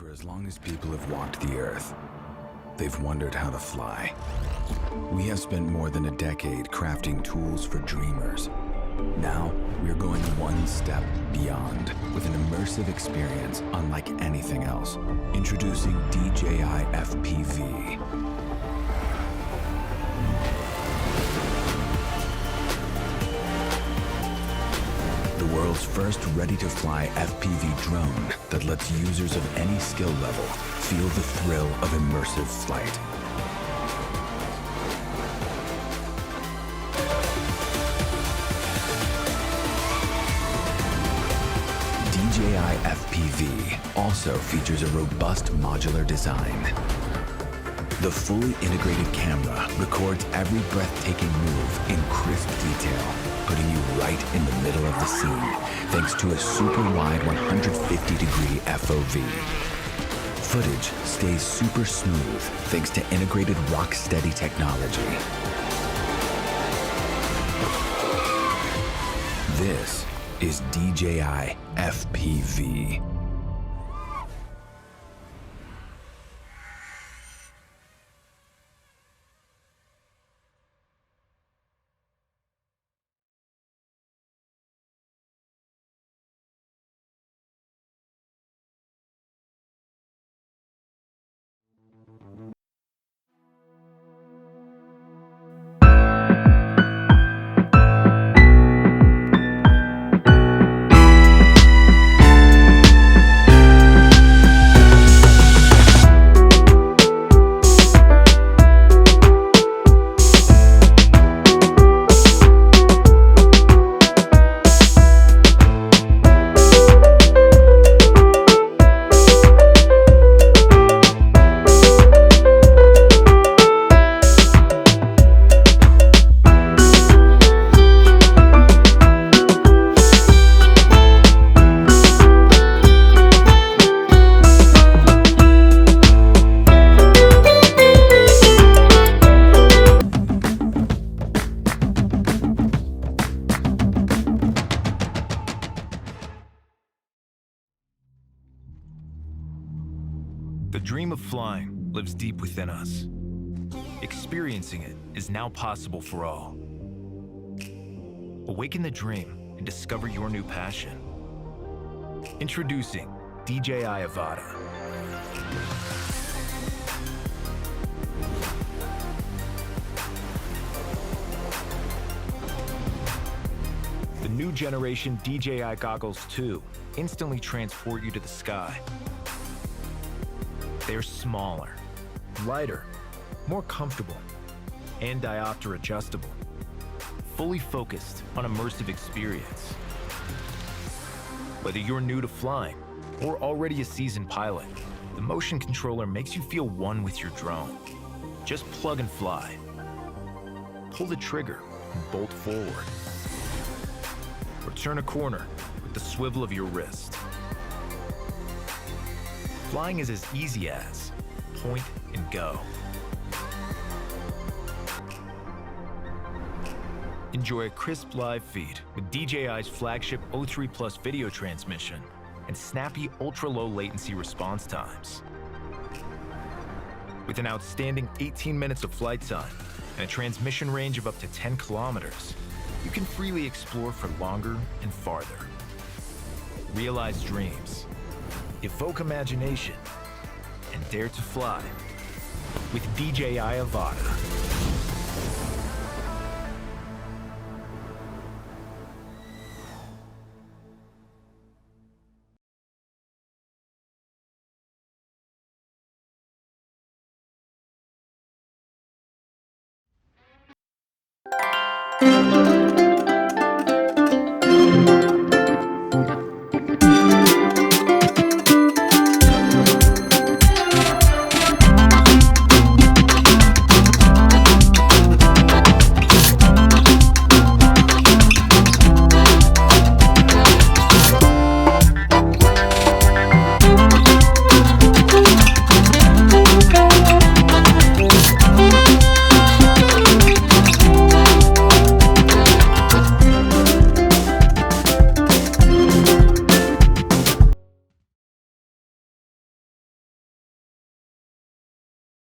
For as long as people have walked the earth, they've wondered how to fly. We have spent more than a decade crafting tools for dreamers. Now, we're going one step beyond with an immersive experience unlike anything else. Introducing DJI FPV. The world's first ready-to-fly FPV drone that lets users of any skill level feel the thrill of immersive flight. DJI FPV also features a robust modular design. The fully integrated camera records every breathtaking move in crisp detail, putting you right in the middle of the scene, thanks to a super wide 150-degree FOV. Footage stays super smooth thanks to integrated rock-steady technology. This is DJI FPV. The dream of flying lives deep within us. Experiencing it is now possible for all. Awaken the dream and discover your new passion. Introducing DJI Avata. The new generation DJI Goggles 2 instantly transport you to the sky. They're smaller, lighter, more comfortable, and diopter adjustable, fully focused on immersive experience. Whether you're new to flying or already a seasoned pilot, the motion controller makes you feel one with your drone. Just plug and fly. Pull the trigger and bolt forward. Or turn a corner with the swivel of your wrist. Flying is as easy as point and go. Enjoy a crisp live feed with DJI's flagship O3 Plus video transmission and snappy ultra-low latency response times. With an outstanding 18 minutes of flight time and a transmission range of up to 10 kilometers, you can freely explore for longer and farther. Realize dreams, evoke imagination, and dare to fly with DJI Avata.